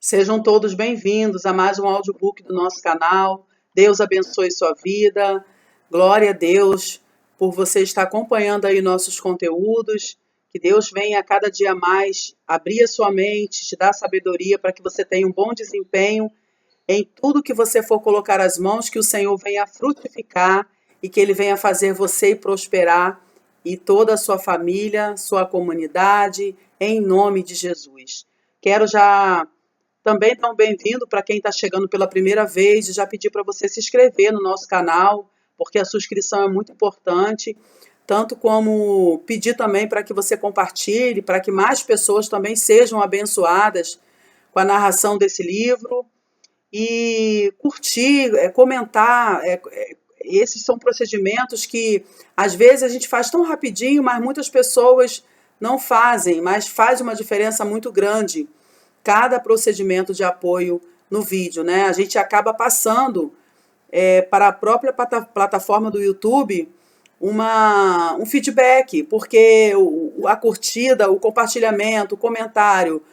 Sejam todos bem-vindos a mais um audiobook do nosso canal. Deus abençoe sua vida. Glória a Deus por você estar acompanhando aí nossos conteúdos. Que Deus venha a cada dia mais abrir a sua mente, te dar sabedoria para que você tenha um bom desempenho em tudo que você for colocar as mãos, que o Senhor venha frutificar e que Ele venha fazer você prosperar e toda a sua família, sua comunidade, em nome de Jesus. Quero já também dar um bem-vindo para quem está chegando pela primeira vez e já pedir para você se inscrever no nosso canal, porque a sua inscrição é muito importante, tanto como pedir também para que você compartilhe, para que mais pessoas também sejam abençoadas com a narração desse livro e curtir, comentar. Esses são procedimentos que às vezes a gente faz tão rapidinho, mas muitas pessoas não fazem, mas faz uma diferença muito grande cada procedimento de apoio no vídeo, né? A gente acaba passando para a própria plataforma do YouTube um feedback, porque a curtida, o compartilhamento, o comentário,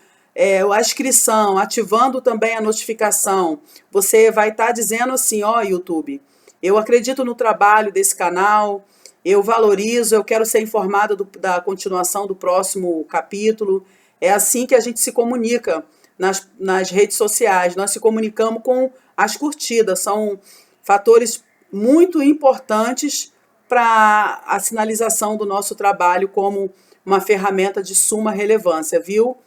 a inscrição, ativando também a notificação, você vai estar dizendo assim, ó, YouTube, eu acredito no trabalho desse canal, eu valorizo, eu quero ser informada da continuação do próximo capítulo. É assim que a gente se comunica nas redes sociais. Nós se comunicamos com as curtidas. São fatores muito importantes para a sinalização do nosso trabalho como uma ferramenta de suma relevância, viu?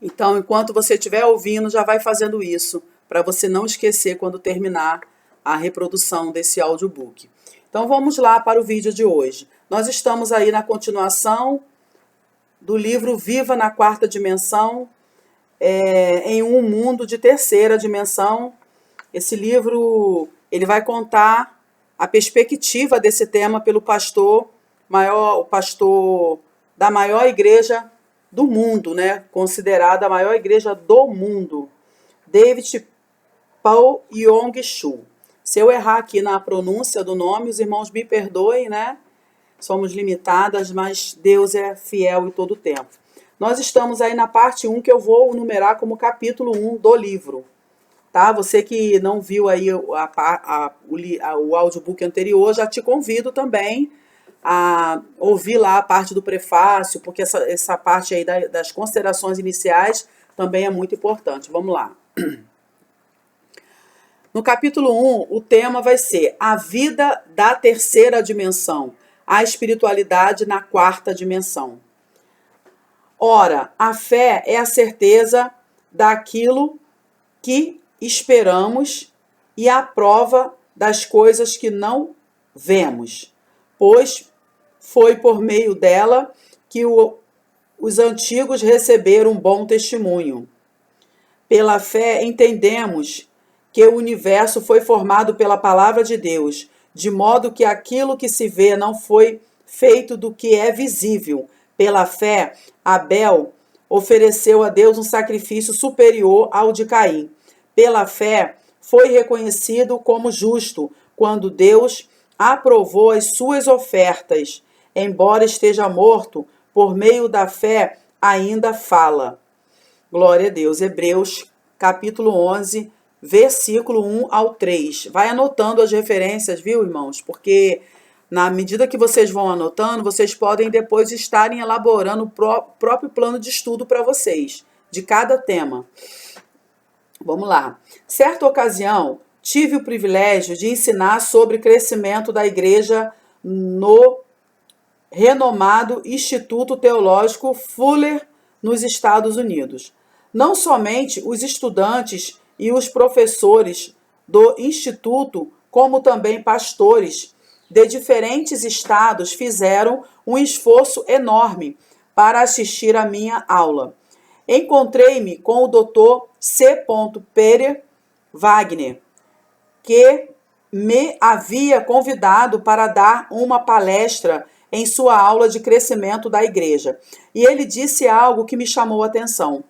Então, enquanto você estiver ouvindo, já vai fazendo isso, para você não esquecer quando terminar a reprodução desse audiobook. Então, vamos lá para o vídeo de hoje. Nós estamos aí na continuação do livro Viva na Quarta Dimensão, em um mundo de terceira dimensão. Esse livro ele vai contar a perspectiva desse tema pelo o pastor da maior igreja do mundo, né? Considerada a maior igreja do mundo, David Paul Yong-Chu. Se eu errar aqui na pronúncia do nome, os irmãos me perdoem, né? Somos limitadas, mas Deus é fiel em todo o tempo. Nós estamos aí na parte 1, que eu vou numerar como capítulo 1 do livro. Tá? Você que não viu aí o audiobook anterior, já te convido também a ouvir lá a parte do prefácio, porque essa parte aí das considerações iniciais também é muito importante. Vamos lá. No capítulo 1, o tema vai ser a vida da terceira dimensão, a espiritualidade na quarta dimensão. Ora, a fé é a certeza daquilo que esperamos e a prova das coisas que não vemos, pois foi por meio dela que os antigos receberam um bom testemunho. Pela fé entendemos que o universo foi formado pela palavra de Deus, de modo que aquilo que se vê não foi feito do que é visível. Pela fé, Abel ofereceu a Deus um sacrifício superior ao de Caim. Pela fé, foi reconhecido como justo quando Deus aprovou as suas ofertas. Embora esteja morto, por meio da fé ainda fala. Glória a Deus. Hebreus, capítulo 11, versículo 1 ao 3. Vai anotando as referências, viu, irmãos? Porque na medida que vocês vão anotando, vocês podem depois estarem elaborando o próprio plano de estudo para vocês, de cada tema. Vamos lá. Certa ocasião, tive o privilégio de ensinar sobre crescimento da igreja no renomado Instituto Teológico Fuller, nos Estados Unidos. Não somente os estudantes e os professores do Instituto, como também pastores de diferentes estados fizeram um esforço enorme para assistir à minha aula. Encontrei-me com o Dr. C. Peter Wagner, que me havia convidado para dar uma palestra em sua aula de crescimento da igreja. E ele disse algo que me chamou a atenção.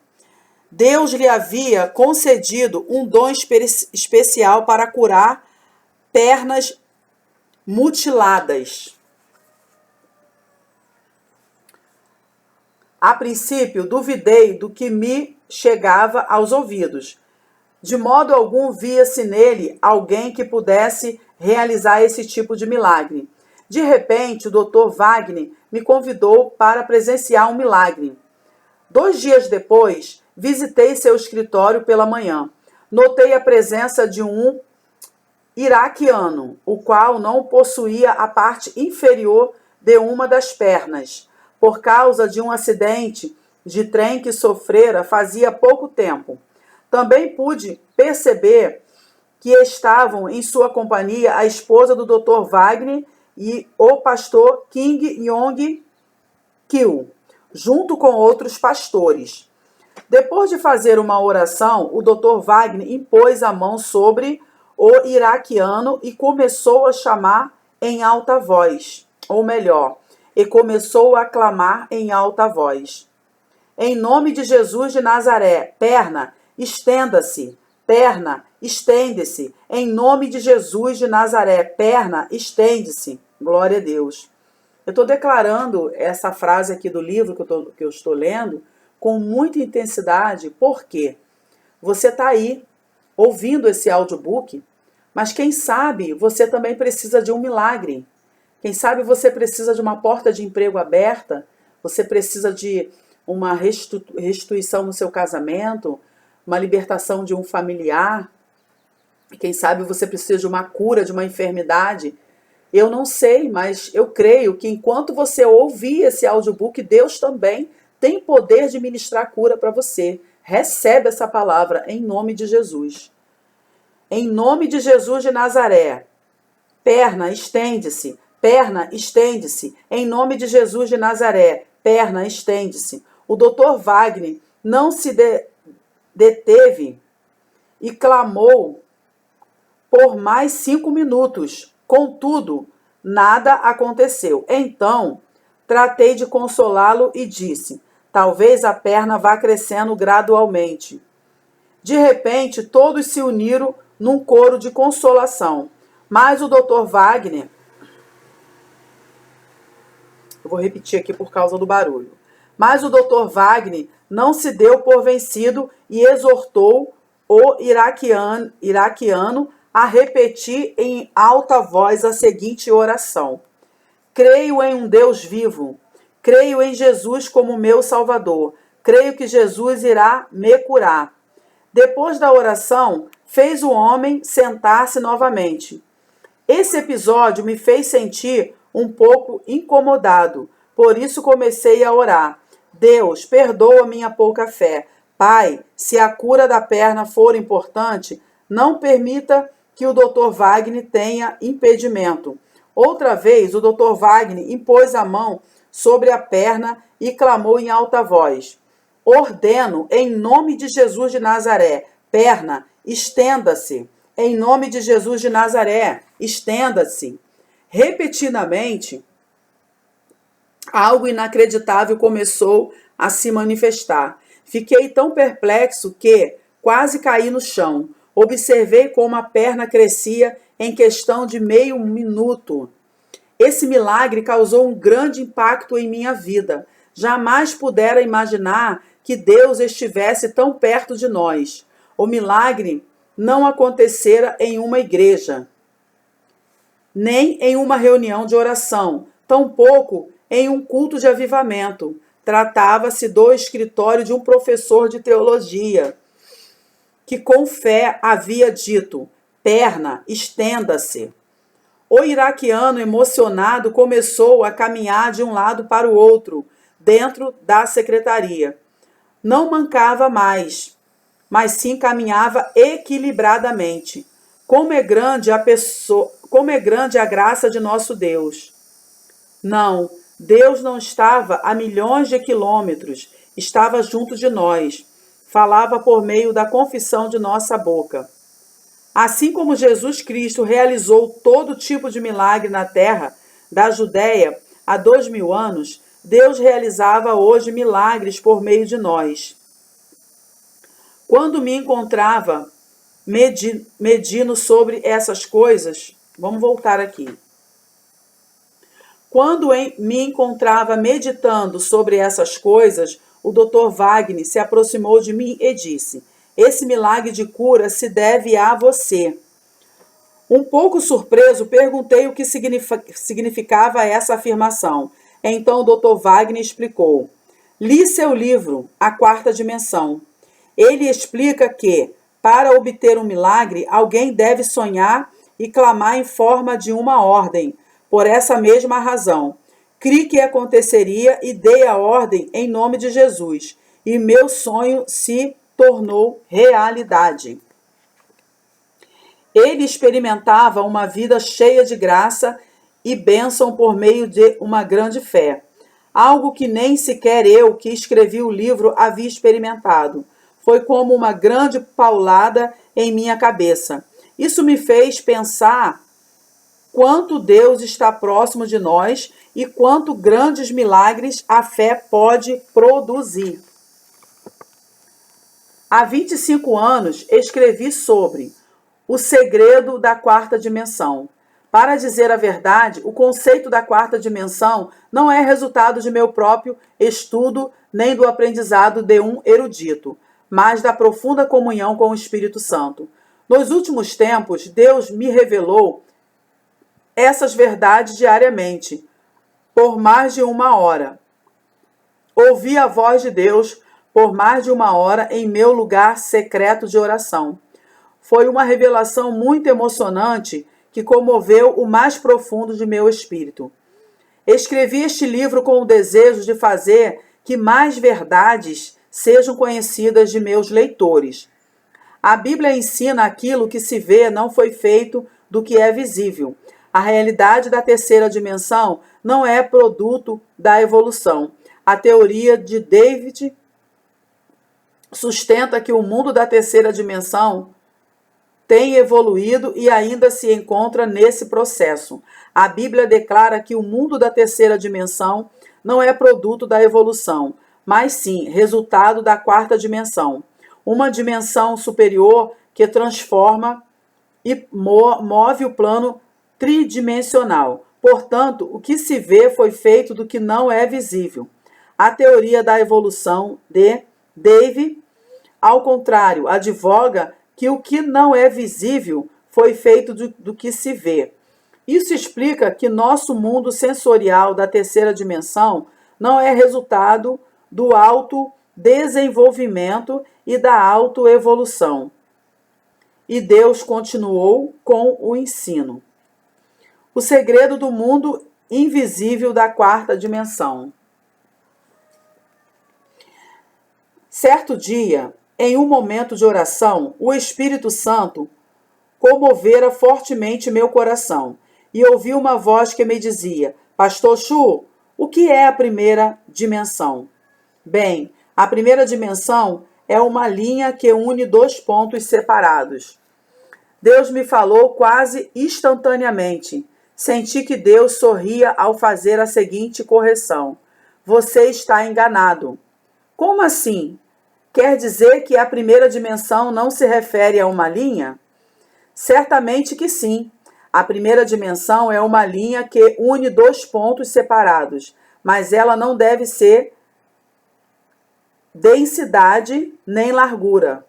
Deus lhe havia concedido um dom especial para curar pernas mutiladas. A princípio, duvidei do que me chegava aos ouvidos. De modo algum via-se nele alguém que pudesse realizar esse tipo de milagre. De repente, o Dr. Wagner me convidou para presenciar um milagre. 2 dias depois, visitei seu escritório pela manhã. Notei a presença de um iraquiano, o qual não possuía a parte inferior de uma das pernas, por causa de um acidente de trem que sofrera fazia pouco tempo. Também pude perceber que estavam em sua companhia a esposa do Dr. Wagner e o pastor Kim Yong-kil, junto com outros pastores. Depois de fazer uma oração, o Dr. Wagner impôs a mão sobre o iraquiano e começou a chamar em alta voz, ou melhor, e começou a clamar em alta voz. Em nome de Jesus de Nazaré, perna, estenda-se, perna, estende-se. Em nome de Jesus de Nazaré, perna, estende-se. Glória a Deus. Eu estou declarando essa frase aqui do livro que eu estou lendo com muita intensidade, porque você está aí ouvindo esse audiobook, mas quem sabe você também precisa de um milagre. Quem sabe você precisa de uma porta de emprego aberta, você precisa de uma restituição no seu casamento, uma libertação de um familiar. Quem sabe você precisa de uma cura de uma enfermidade. Eu não sei, mas eu creio que enquanto você ouvir esse audiobook, Deus também tem poder de ministrar cura para você. Recebe essa palavra em nome de Jesus. Em nome de Jesus de Nazaré, perna, estende-se, perna, estende-se. Em nome de Jesus de Nazaré, perna, estende-se. O Dr. Wagner não se deteve e clamou por mais 5 minutos. Contudo, nada aconteceu. Então, tratei de consolá-lo e disse: talvez a perna vá crescendo gradualmente. De repente, todos se uniram num coro de consolação. Mas o Dr. Wagner, eu vou repetir aqui por causa do barulho. Mas o Dr. Wagner não se deu por vencido e exortou o iraquiano a repetir em alta voz a seguinte oração: creio em um Deus vivo, creio em Jesus como meu Salvador, creio que Jesus irá me curar. Depois da oração, fez o homem sentar-se novamente. Esse episódio me fez sentir um pouco incomodado, por isso comecei a orar. Deus, perdoa minha pouca fé. Pai, se a cura da perna for importante, não permita que o Dr. Wagner tenha impedimento. Outra vez, o Dr. Wagner impôs a mão sobre a perna e clamou em alta voz: ordeno, em nome de Jesus de Nazaré, perna, estenda-se. Em nome de Jesus de Nazaré, estenda-se. Repetidamente, algo inacreditável começou a se manifestar. Fiquei tão perplexo que quase caí no chão. Observei como a perna crescia em questão de meio minuto. Esse milagre causou um grande impacto em minha vida. Jamais pudera imaginar que Deus estivesse tão perto de nós. O milagre não acontecera em uma igreja, nem em uma reunião de oração, tampouco em um culto de avivamento. Tratava-se do escritório de um professor de teologia, que com fé havia dito: perna, estenda-se. O iraquiano, emocionado, começou a caminhar de um lado para o outro, dentro da secretaria. Não mancava mais, mas sim caminhava equilibradamente. Como é grande a graça de nosso Deus. Não, Deus não estava a milhões de quilômetros, estava junto de nós. Falava por meio da confissão de nossa boca. Assim como Jesus Cristo realizou todo tipo de milagre na terra da Judéia há 2000 anos, Deus realizava hoje milagres por meio de nós. Quando me encontrava medindo sobre essas coisas, vamos voltar aqui. Quando me encontrava meditando sobre essas coisas, o Dr. Wagner se aproximou de mim e disse: "Esse milagre de cura se deve a você." Um pouco surpreso, perguntei o que significava essa afirmação. Então o Dr. Wagner explicou: "Li seu livro, A Quarta Dimensão. Ele explica que, para obter um milagre, alguém deve sonhar e clamar em forma de uma ordem. Por essa mesma razão, criei que aconteceria e dei a ordem em nome de Jesus, e meu sonho se tornou realidade." Ele experimentava uma vida cheia de graça e bênção por meio de uma grande fé. Algo que nem sequer eu, que escrevi o livro, havia experimentado. Foi como uma grande paulada em minha cabeça. Isso me fez pensar quanto Deus está próximo de nós e quanto grandes milagres a fé pode produzir. Há 25 anos escrevi sobre o segredo da quarta dimensão. Para dizer a verdade, o conceito da quarta dimensão não é resultado de meu próprio estudo nem do aprendizado de um erudito, mas da profunda comunhão com o Espírito Santo. Nos últimos tempos, Deus me revelou essas verdades diariamente, por mais de uma hora. Ouvi a voz de Deus por mais de uma hora em meu lugar secreto de oração. Foi uma revelação muito emocionante que comoveu o mais profundo de meu espírito. Escrevi este livro com o desejo de fazer que mais verdades sejam conhecidas de meus leitores. A Bíblia ensina aquilo que se vê não foi feito do que é visível. A realidade da terceira dimensão não é produto da evolução. A teoria de David sustenta que o mundo da terceira dimensão tem evoluído e ainda se encontra nesse processo. A Bíblia declara que o mundo da terceira dimensão não é produto da evolução, mas sim resultado da quarta dimensão. Uma dimensão superior que transforma e move o plano tridimensional. Portanto, o que se vê foi feito do que não é visível. A teoria da evolução de Dave, ao contrário, advoga que o que não é visível foi feito do que se vê. Isso explica que nosso mundo sensorial da terceira dimensão não é resultado do autodesenvolvimento e da autoevolução. E Deus continuou com o ensino. O segredo do mundo invisível da quarta dimensão. Certo dia, em um momento de oração, o Espírito Santo comovera fortemente meu coração e ouvi uma voz que me dizia: "Pastor Chu, o que é a primeira dimensão?" Bem, a primeira dimensão é uma linha que une dois pontos separados. Deus me falou quase instantaneamente. Senti que Deus sorria ao fazer a seguinte correção: "Você está enganado." Como assim? Quer dizer que a primeira dimensão não se refere a uma linha? Certamente que sim. A primeira dimensão é uma linha que une dois pontos separados, mas ela não deve ser densidade nem largura.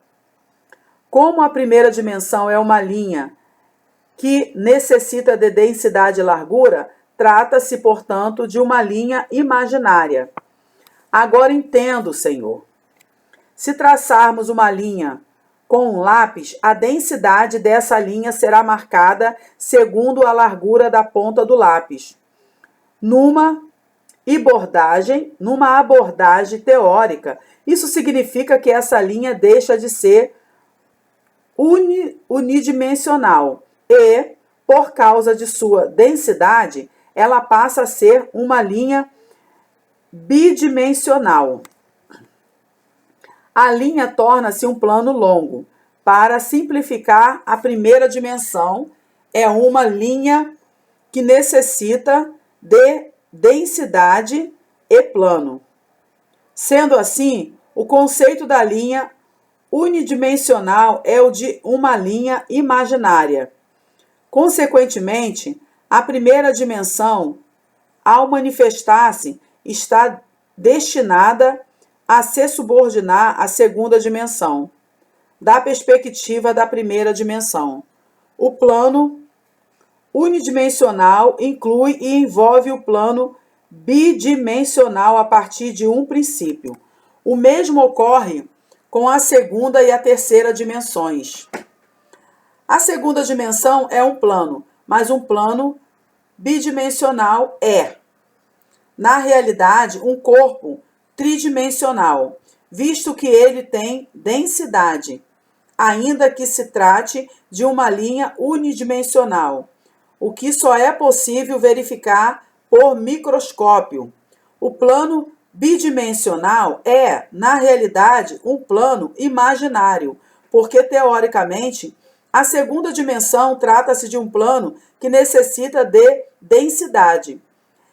Como a primeira dimensão é uma linha que necessita de densidade e largura, trata-se, portanto, de uma linha imaginária. Agora entendo, Senhor. Se traçarmos uma linha com um lápis, a densidade dessa linha será marcada segundo a largura da ponta do lápis. Numa abordagem teórica, isso significa que essa linha deixa de ser unidimensional e, por causa de sua densidade, ela passa a ser uma linha bidimensional. A linha torna-se um plano longo. Para simplificar, a primeira dimensão é uma linha que necessita de densidade e plano. Sendo assim, o conceito da linha unidimensional é o de uma linha imaginária. Consequentemente, a primeira dimensão, ao manifestar-se, está destinada a se subordinar à segunda dimensão, da perspectiva da primeira dimensão. O plano unidimensional inclui e envolve o plano bidimensional a partir de um princípio. O mesmo ocorre com a segunda e a terceira dimensões. A segunda dimensão é um plano, mas um plano bidimensional é, na realidade, um corpo tridimensional, visto que ele tem densidade, ainda que se trate de uma linha unidimensional, o que só é possível verificar por microscópio. O plano bidimensional é, na realidade, um plano imaginário, porque, teoricamente, a segunda dimensão trata-se de um plano que necessita de densidade.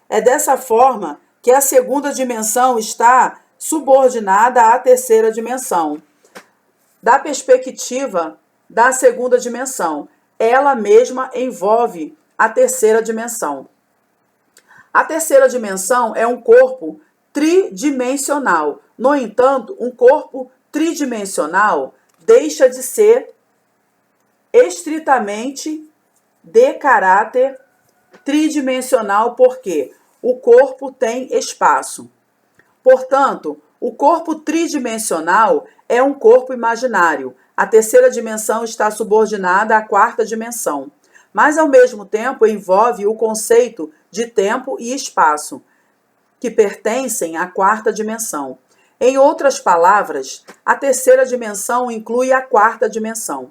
É dessa forma que a segunda dimensão está subordinada à terceira dimensão. Da perspectiva da segunda dimensão, ela mesma envolve a terceira dimensão. A terceira dimensão é um corpo tridimensional. No entanto, um corpo tridimensional deixa de ser estritamente de caráter tridimensional porque o corpo tem espaço. Portanto, o corpo tridimensional é um corpo imaginário. A terceira dimensão está subordinada à quarta dimensão, mas ao mesmo tempo envolve o conceito de tempo e espaço, que pertencem à quarta dimensão. Em outras palavras, a terceira dimensão inclui a quarta dimensão.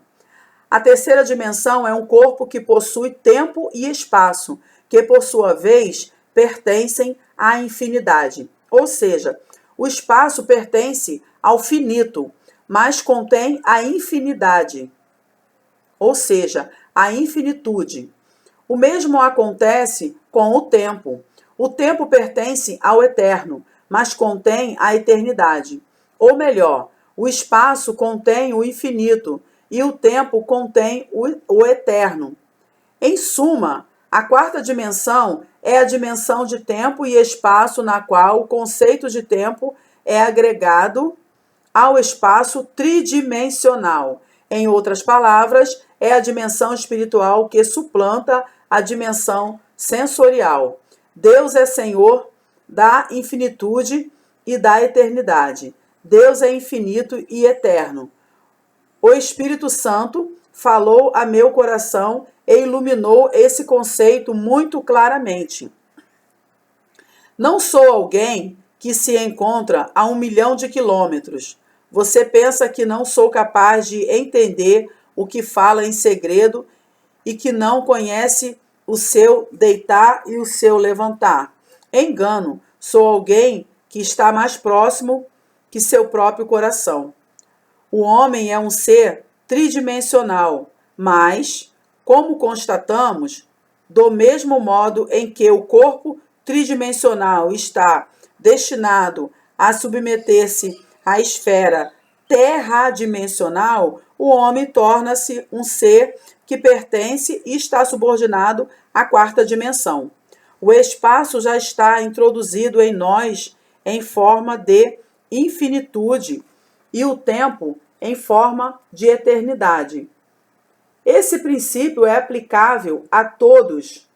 A terceira dimensão é um corpo que possui tempo e espaço, que por sua vez pertencem à infinidade. Ou seja, o espaço pertence ao finito, mas contém a infinidade, ou seja, a infinitude. O mesmo acontece com o tempo. O tempo pertence ao eterno, mas contém a eternidade. Ou melhor, o espaço contém o infinito e o tempo contém o eterno. Em suma, a quarta dimensão é a dimensão de tempo e espaço na qual o conceito de tempo é agregado ao espaço tridimensional. Em outras palavras, é a dimensão espiritual que suplanta a dimensão sensorial. Deus é Senhor da infinitude e da eternidade. Deus é infinito e eterno. O Espírito Santo falou a meu coração e iluminou esse conceito muito claramente. Não sou alguém que se encontra a 1 milhão de quilômetros. Você pensa que não sou capaz de entender o que fala em segredo e que não conhece o seu deitar e o seu levantar. Engano, sou alguém que está mais próximo que seu próprio coração. O homem é um ser tridimensional, mas, como constatamos, do mesmo modo em que o corpo tridimensional está destinado a submeter-se à esfera terradimensional, o homem torna-se um ser que pertence e está subordinado à quarta dimensão. O espaço já está introduzido em nós em forma de infinitude e o tempo em forma de eternidade. Esse princípio é aplicável a todos,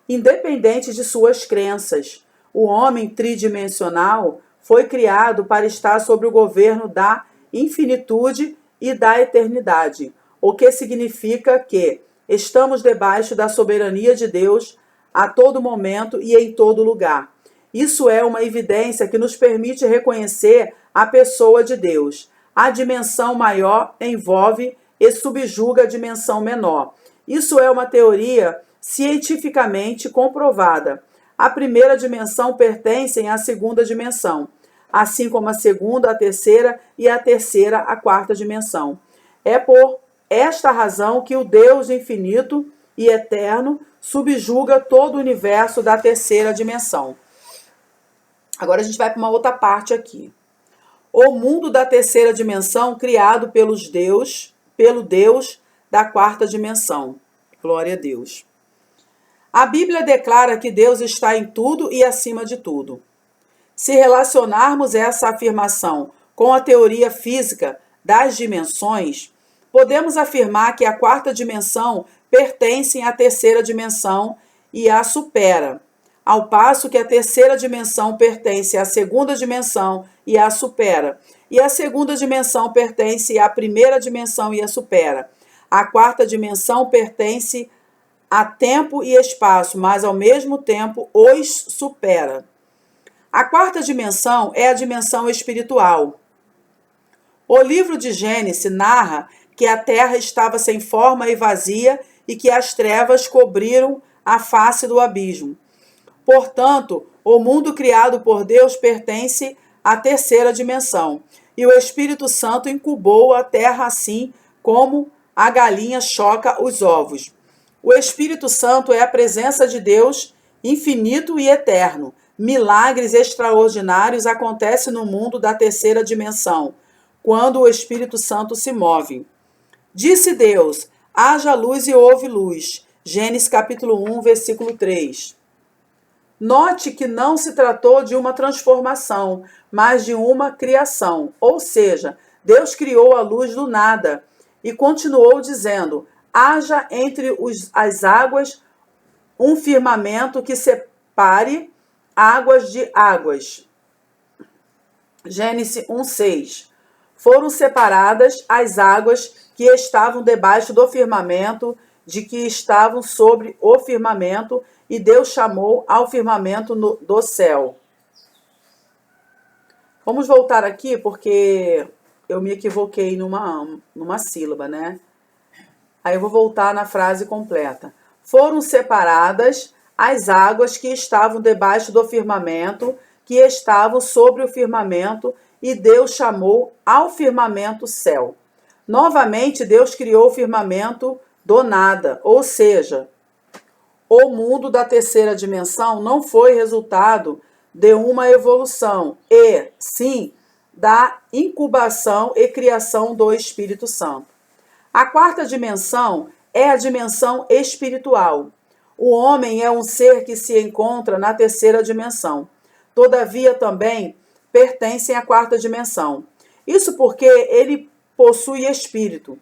independente de suas crenças. O homem tridimensional foi criado para estar sob o governo da infinitude e da eternidade, o que significa que estamos debaixo da soberania de Deus a todo momento e em todo lugar. Isso é uma evidência que nos permite reconhecer a pessoa de Deus. A dimensão maior envolve e subjuga a dimensão menor. Isso é uma teoria cientificamente comprovada. A primeira dimensão pertence à segunda dimensão, assim como a segunda, a terceira e a terceira, a quarta dimensão. É por esta razão que o Deus infinito e eterno subjuga todo o universo da terceira dimensão. Agora a gente vai para uma outra parte aqui. O mundo da terceira dimensão criado pelo Deus da quarta dimensão. Glória a Deus. A Bíblia declara que Deus está em tudo e acima de tudo. Se relacionarmos essa afirmação com a teoria física das dimensões, podemos afirmar que a quarta dimensão pertence à terceira dimensão e a supera, ao passo que a terceira dimensão pertence à segunda dimensão e a supera, e a segunda dimensão pertence à primeira dimensão e a supera. A quarta dimensão pertence a tempo e espaço, mas ao mesmo tempo os supera. A quarta dimensão é a dimensão espiritual. O livro de Gênesis narra que a terra estava sem forma e vazia e que as trevas cobriram a face do abismo. Portanto, o mundo criado por Deus pertence à terceira dimensão, e o Espírito Santo incubou a terra assim como a galinha choca os ovos. O Espírito Santo é a presença de Deus infinito e eterno. Milagres extraordinários acontecem no mundo da terceira dimensão, quando o Espírito Santo se move. Disse Deus: haja luz e houve luz. Gênesis capítulo 1, versículo 3. Note que não se tratou de uma transformação, mas de uma criação. Ou seja, Deus criou a luz do nada e continuou dizendo: haja entre as águas um firmamento que separe águas de águas. Gênesis 1:6. Foram separadas as águas que estavam debaixo do firmamento de que estavam sobre o firmamento, e Deus chamou ao firmamento do céu. Vamos voltar aqui porque eu me equivoquei numa sílaba, né? Aí eu vou voltar na frase completa. Foram separadas as águas que estavam debaixo do firmamento, que estavam sobre o firmamento, e Deus chamou ao firmamento céu. Novamente, Deus criou o firmamento do nada, ou seja, o mundo da terceira dimensão não foi resultado de uma evolução, e sim da incubação e criação do Espírito Santo. A quarta dimensão é a dimensão espiritual. O homem é um ser que se encontra na terceira dimensão. Todavia, também pertence à quarta dimensão. Isso porque ele possui espírito.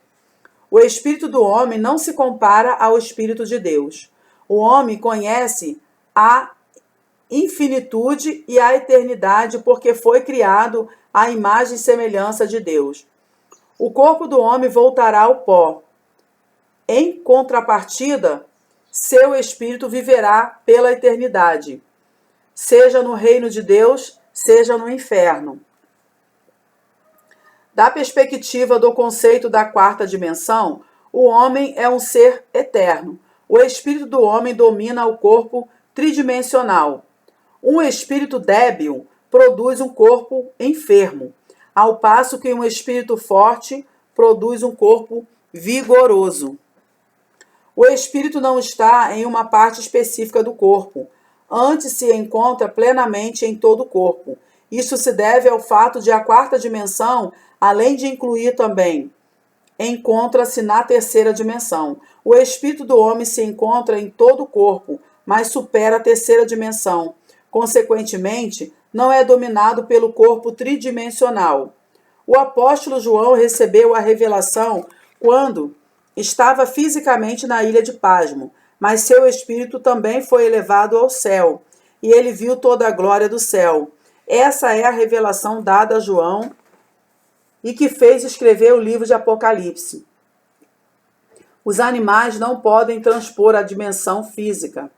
O espírito do homem não se compara ao espírito de Deus. O homem conhece a infinitude e a eternidade porque foi criado à imagem e semelhança de Deus. O corpo do homem voltará ao pó. Em contrapartida, seu espírito viverá pela eternidade, seja no reino de Deus, seja no inferno. Da perspectiva do conceito da quarta dimensão, o homem é um ser eterno. O espírito do homem domina o corpo tridimensional. Um espírito débil produz um corpo enfermo, ao passo que um espírito forte produz um corpo vigoroso. O espírito não está em uma parte específica do corpo, antes se encontra plenamente em todo o corpo. Isso se deve ao fato de a quarta dimensão, além de incluir também, encontra-se na terceira dimensão. O espírito do homem se encontra em todo o corpo, mas supera a terceira dimensão. Consequentemente, não é dominado pelo corpo tridimensional. O apóstolo João recebeu a revelação quando estava fisicamente na ilha de Pasmo, mas seu espírito também foi elevado ao céu, e ele viu toda a glória do céu. Essa é a revelação dada a João e que fez escrever o livro de Apocalipse. Os animais não podem transpor a dimensão física.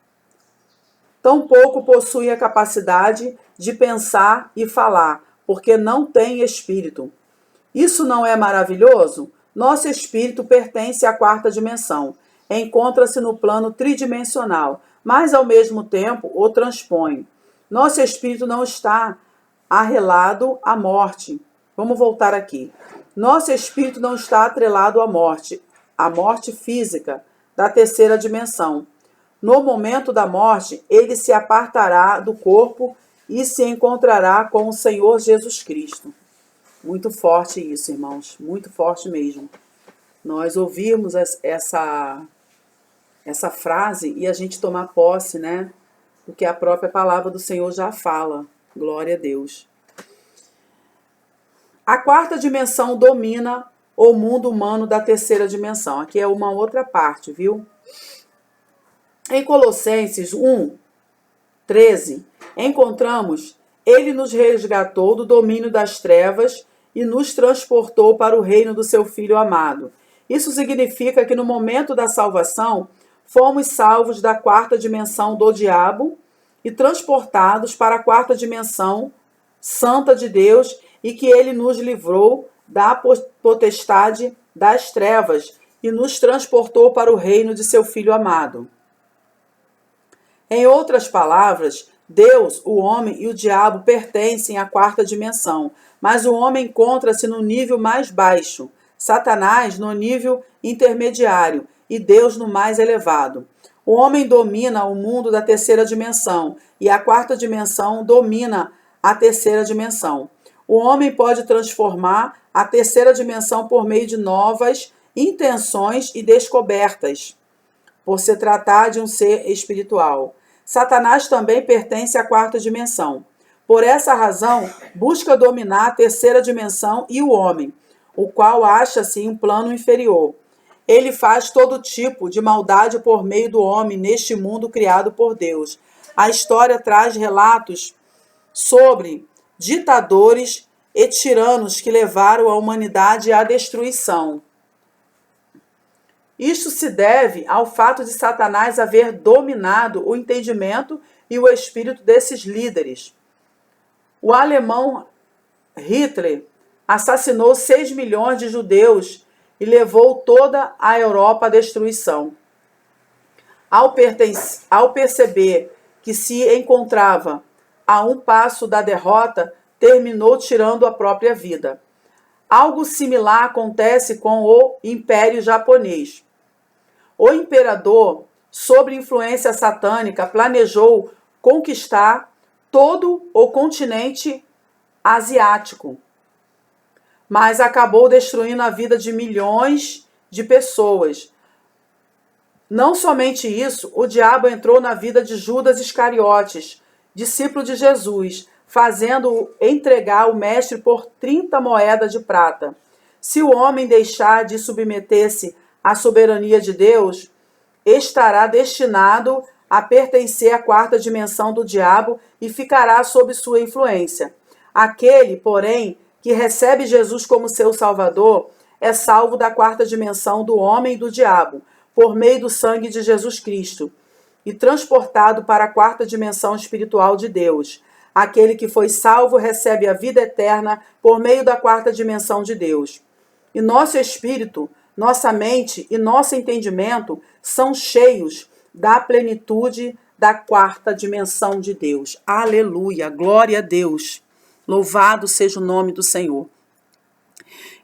Tampouco possuem a capacidade de pensar e falar, porque não têm espírito. Isso não é maravilhoso? Nosso espírito pertence à quarta dimensão. Encontra-se no plano tridimensional, mas ao mesmo tempo o transpõe. Nosso espírito não está atrelado à morte. Vamos voltar aqui. Nosso espírito não está atrelado à morte física da terceira dimensão. No momento da morte, ele se apartará do corpo e se encontrará com o Senhor Jesus Cristo. Muito forte isso, irmãos, muito forte mesmo. Nós ouvirmos essa frase e a gente tomar posse, né? Porque a própria palavra do Senhor já fala, Glória a Deus. A quarta dimensão domina o mundo humano da terceira dimensão. Aqui é uma outra parte, viu? Em Colossenses 1:13, encontramos: Ele nos resgatou do domínio das trevas e nos transportou para o reino do seu Filho amado. Isso significa que no momento da salvação, fomos salvos da quarta dimensão do diabo e transportados para a quarta dimensão santa de Deus, e que ele nos livrou da potestade das trevas e nos transportou para o reino de seu Filho amado. Em outras palavras, Deus, o homem e o diabo pertencem à quarta dimensão, mas o homem encontra-se no nível mais baixo, Satanás no nível intermediário e Deus no mais elevado. O homem domina o mundo da terceira dimensão e a quarta dimensão domina a terceira dimensão. O homem pode transformar a terceira dimensão por meio de novas intenções e descobertas, por se tratar de um ser espiritual. Satanás também pertence à quarta dimensão. Por essa razão, busca dominar a terceira dimensão e o homem, o qual acha-se em um plano inferior. Ele faz todo tipo de maldade por meio do homem neste mundo criado por Deus. A história traz relatos sobre ditadores e tiranos que levaram a humanidade à destruição. Isto se deve ao fato de Satanás haver dominado o entendimento e o espírito desses líderes. O alemão Hitler assassinou 6 milhões de judeus e levou toda a Europa à destruição. Ao perceber que se encontrava a um passo da derrota, terminou tirando a própria vida. Algo similar acontece com o Império Japonês. O imperador, sob influência satânica, planejou conquistar todo o continente asiático, mas acabou destruindo a vida de milhões de pessoas. Não somente isso, o diabo entrou na vida de Judas Iscariotes, discípulo de Jesus, fazendo-o entregar o mestre por 30 moedas de prata. Se o homem deixar de submeter-se à soberania de Deus, estará destinado a pertencer à quarta dimensão do diabo e ficará sob sua influência. Aquele, porém, que recebe Jesus como seu Salvador, é salvo da quarta dimensão do homem e do diabo, por meio do sangue de Jesus Cristo, e transportado para a quarta dimensão espiritual de Deus. Aquele que foi salvo recebe a vida eterna por meio da quarta dimensão de Deus. E nosso espírito, nossa mente e nosso entendimento são cheios da plenitude da quarta dimensão de Deus. Aleluia, glória a Deus. Louvado seja o nome do Senhor.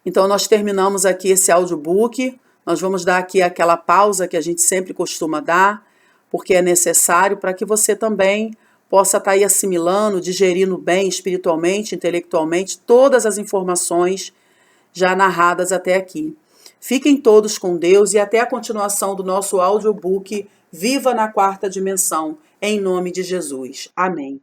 Então nós terminamos aqui esse audiobook. Nós vamos dar aqui aquela pausa que a gente sempre costuma dar, porque é necessário para que você também possa estar aí assimilando, digerindo bem espiritualmente, intelectualmente, todas as informações já narradas até aqui. Fiquem todos com Deus e até a continuação do nosso audiobook Viva na Quarta Dimensão, em nome de Jesus. Amém.